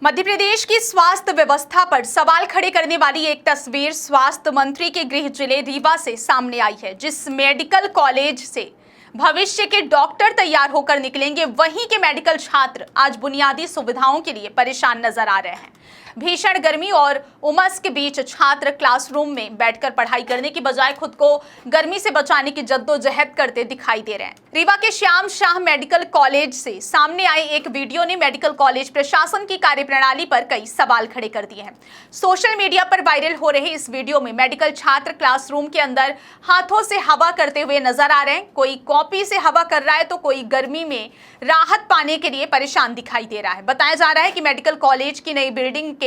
मध्य प्रदेश की स्वास्थ्य व्यवस्था पर सवाल खड़े करने वाली एक तस्वीर स्वास्थ्य मंत्री के गृह जिले रीवा से सामने आई है। जिस मेडिकल कॉलेज से भविष्य के डॉक्टर तैयार होकर निकलेंगे, वहीं के मेडिकल छात्र आज बुनियादी सुविधाओं के लिए परेशान नजर आ रहे हैं। भीषण गर्मी और उमस के बीच छात्र क्लासरूम में बैठकर पढ़ाई करने की बजाय खुद को गर्मी से बचाने की जद्दोजहद करते दिखाई दे रहे हैं। रीवा के श्याम शाह मेडिकल कॉलेज से सामने आए एक वीडियो ने मेडिकल कॉलेज प्रशासन की कार्यप्रणाली पर कई सवाल खड़े कर दिए हैं। सोशल मीडिया पर वायरल हो रहे इस वीडियो में मेडिकल छात्र क्लासरूम के अंदर हाथों से हवा करते हुए नजर आ रहे हैं। कोई कॉपी से हवा कर रहा है तो कोई गर्मी में राहत पाने के लिए परेशान दिखाई दे रहा है। बताया जा रहा है कि मेडिकल कॉलेज की नई बिल्डिंग के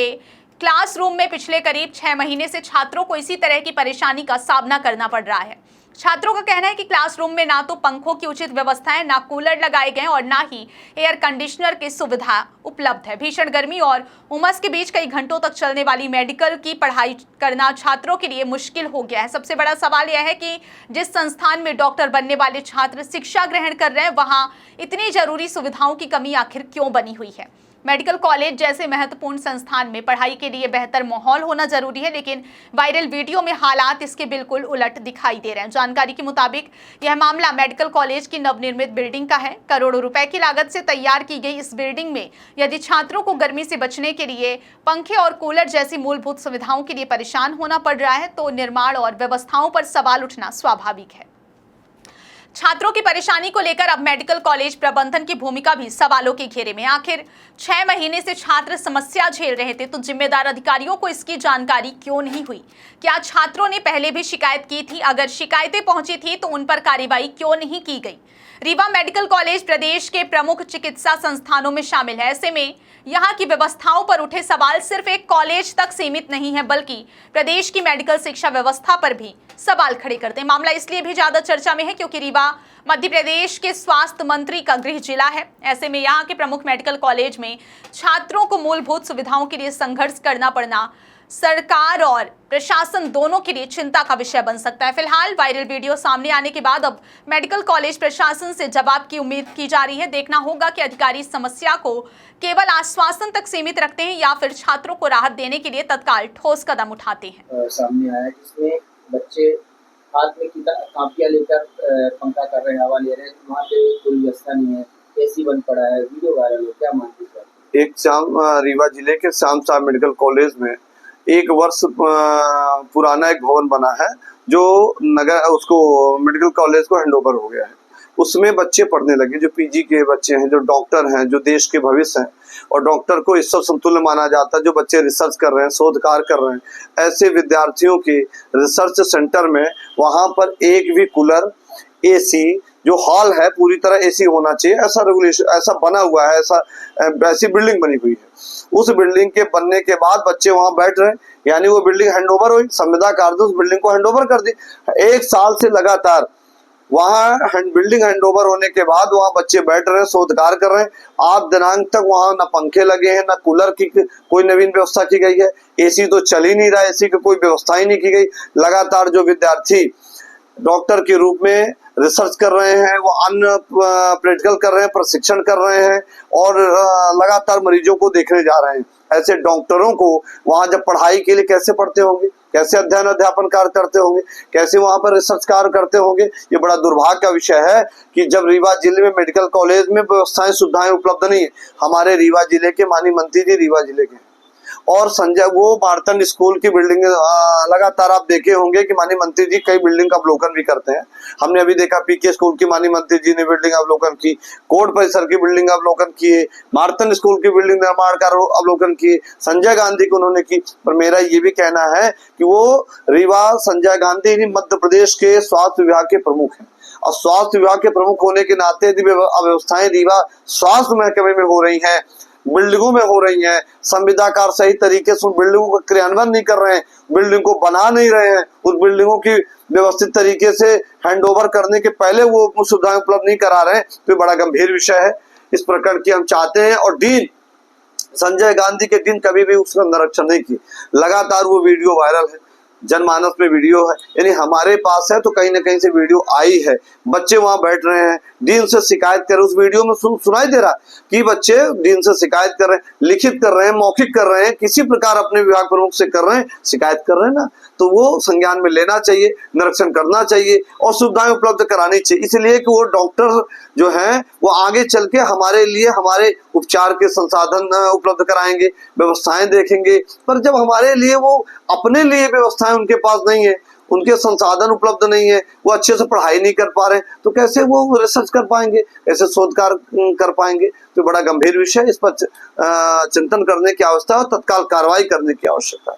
क्लासरूम में पिछले करीब 6 महीने से छात्रों को इसी तरह की परेशानी का सामना करना पड़ रहा है। छात्रों का कहना है कि क्लासरूम में ना तो पंखों की उचित व्यवस्था है, ना कूलर लगाए गए और ना ही एयर कंडीशनर की सुविधा उपलब्ध है। भीषण गर्मी और उमस के बीच कई घंटों तक चलने वाली मेडिकल की पढ़ाई करना छात्रों के लिए मुश्किल हो गया है। सबसे बड़ा सवाल यह है कि जिस संस्थान में डॉक्टर बनने वाले छात्र शिक्षा ग्रहण कर रहे हैं, वहां इतनी जरूरी सुविधाओं की कमी आखिर क्यों बनी हुई है। मेडिकल कॉलेज जैसे महत्वपूर्ण संस्थान में पढ़ाई के लिए बेहतर माहौल होना जरूरी है, लेकिन वायरल वीडियो में हालात इसके बिल्कुल उलट दिखाई दे रहे हैं। जानकारी के मुताबिक यह मामला मेडिकल कॉलेज की नवनिर्मित बिल्डिंग का है। करोड़ों रुपए की लागत से तैयार की गई इस बिल्डिंग में यदि छात्रों को गर्मी से बचने के लिए पंखे और कूलर जैसी मूलभूत सुविधाओं के लिए परेशान होना पड़ रहा है, तो निर्माण और व्यवस्थाओं पर सवाल उठना स्वाभाविक है। छात्रों की परेशानी को लेकर अब मेडिकल कॉलेज प्रबंधन की भूमिका भी सवालों के घेरे में। आखिर 6 महीने से छात्र समस्या झेल रहे थे, तो जिम्मेदार अधिकारियों को इसकी जानकारी क्यों नहीं हुई? क्या छात्रों ने पहले भी शिकायत की थी? अगर शिकायतें पहुंची थी तो उन पर कार्रवाई क्यों नहीं की गई? रीवा मेडिकल कॉलेज प्रदेश के प्रमुख चिकित्सा संस्थानों में शामिल है। ऐसे में यहाँ की व्यवस्थाओं पर उठे सवाल सिर्फ एक कॉलेज तक सीमित नहीं है, बल्कि प्रदेश की मेडिकल शिक्षा व्यवस्था पर भी सवाल खड़े करते हैं। मामला इसलिए भी ज्यादा चर्चा में है क्योंकि रीवा मध्य प्रदेश के स्वास्थ्य मंत्री का गृह जिला है। ऐसे में यहाँ के प्रमुख मेडिकल कॉलेज में छात्रों को मूलभूत सुविधाओं के लिए संघर्ष करना पड़ना सरकार और प्रशासन दोनों के लिए चिंता का विषय बन सकता है। फिलहाल वायरल वीडियो सामने आने के बाद अब मेडिकल कॉलेज प्रशासन से जवाब की उम्मीद की जा रही है। देखना होगा कि अधिकारी समस्या को केवल आश्वासन तक सीमित रखते हैं या फिर छात्रों को राहत देने के लिए तत्काल ठोस कदम उठाते हैं। सामने आया जिसमें बच्चे हाथ में कापियां लेकर पंखा कर रहे हैं, हवा ले रहे हैं, वहाँ पे कोई व्यवस्था नहीं है, एसी बंद पड़ा है, वीडियो वायरल हो, क्या मानते हैं? एक रीवा जिले के श्याम शाह मेडिकल कॉलेज में 1 वर्ष पुराना एक भवन बना है जो नगर उसको मेडिकल कॉलेज को हैंडओवर हो गया है। उसमें बच्चे पढ़ने लगे, जो पीजी के बच्चे हैं, जो डॉक्टर हैं, जो देश के भविष्य हैं, और डॉक्टर को इस सब समतुल्य माना जाता है। जो बच्चे रिसर्च कर रहे हैं, शोध कार्य कर रहे हैं, ऐसे विद्यार्थियों के रिसर्च सेंटर में वहां पर एक भी कूलर, एसी, जो हॉल है पूरी तरह एसी होना चाहिए, ऐसा रेगुलेशन ऐसा बना हुआ है, ऐसी बिल्डिंग बनी हुई है। उस बिल्डिंग के बनने के बाद बच्चे वहां बैठ रहे हैं, यानी वो बिल्डिंग हैंडओवर हुई, संविदा कार्य उस बिल्डिंग को हैंडओवर कर दी। 1 साल से लगातार वहां बिल्डिंग हैंडओवर होने के बाद वहां बच्चे बैठ रहे हैं, शोध कार्य कर रहे हैं। आज दिनांक तक वहां न पंखे लगे हैं, न कूलर की कोई नवीन व्यवस्था की गई है, एसी तो चल ही नहीं रहा, एसी की कोई व्यवस्था ही नहीं की गई। लगातार जो विद्यार्थी डॉक्टर के रूप में रिसर्च कर रहे हैं, वो अन्य प्रैक्टिकल कर रहे हैं, प्रशिक्षण कर रहे हैं और लगातार मरीजों को देखने जा रहे हैं। ऐसे डॉक्टरों को वहां जब पढ़ाई के लिए कैसे पढ़ते होंगे, कैसे अध्ययन अध्यापन कार्य करते होंगे, कैसे वहां पर रिसर्च कार्य करते होंगे? ये बड़ा दुर्भाग्य का विषय है कि जब रीवा जिले में मेडिकल कॉलेज में व्यवस्थाएं सुविधाएं उपलब्ध नहीं है। हमारे रीवा जिले के माननीय मंत्री जी रीवा जिले के और संजय वो मार्तन स्कूल की बिल्डिंग लगातार आप देखे होंगे कि माननीय मंत्री जी कई बिल्डिंग का अवलोकन भी करते हैं। हमने अभी देखा पीके स्कूल की माननीय मंत्री जी ने बिल्डिंग अवलोकन की, कोर्ट परिसर की बिल्डिंग अवलोकन किए, मार्तन स्कूल की बिल्डिंग निर्माण का अवलोकन किए, संजय गांधी को उन्होंने की। पर मेरा ये भी कहना है कि वो रीवा संजय गांधी मध्य प्रदेश के स्वास्थ्य विभाग के प्रमुख हैं और स्वास्थ्य विभाग के प्रमुख होने के नाते यदि अव्यवस्थाएं रीवा स्वास्थ्य महकमे में हो रही हैं, बिल्डिंगों में हो रही हैं, संविदाकार सही तरीके से उन बिल्डिंगों का क्रियान्वयन नहीं कर रहे हैं, बिल्डिंग को बना नहीं रहे हैं, उस बिल्डिंगों की व्यवस्थित तरीके से हैंडओवर करने के पहले वो सुविधाएं उपलब्ध नहीं करा रहे हैं, तो बड़ा गंभीर विषय है। इस प्रकरण की हम चाहते हैं और डीन संजय गांधी के दिन कभी भी उसका निरीक्षण नहीं किए। लगातार वो वीडियो वायरल है, जनमानस में वीडियो है, यानी हमारे पास है तो कहीं ना कहीं से वीडियो आई है। बच्चे वहां बैठ रहे हैं, डीन से शिकायत कर रहे हैं, उस वीडियो में सुनाई दे रहा है कि बच्चे डीन से शिकायत कर रहे हैं, लिखित कर रहे हैं, मौखिक कर रहे हैं, किसी प्रकार अपने विभाग प्रमुख से कर रहे हैं, शिकायत कर रहे हैं ना, तो वो संज्ञान में लेना चाहिए, निरीक्षण करना चाहिए और सुविधाएं उपलब्ध करानी चाहिए, इसलिए कि वो डॉक्टर जो है वो आगे चल के हमारे लिए हमारे उपचार के संसाधन उपलब्ध कराएंगे, व्यवस्थाएं देखेंगे। पर जब हमारे लिए वो अपने लिए व्यवस्थाएं उनके पास नहीं है, उनके संसाधन उपलब्ध नहीं है, वो अच्छे से पढ़ाई नहीं कर पा रहे, तो कैसे वो रिसर्च कर पाएंगे, कैसे शोध कार्य कर पाएंगे। तो बड़ा गंभीर विषय, इस पर चिंतन करने की आवश्यकता है और तत्काल कार्रवाई करने की आवश्यकता है।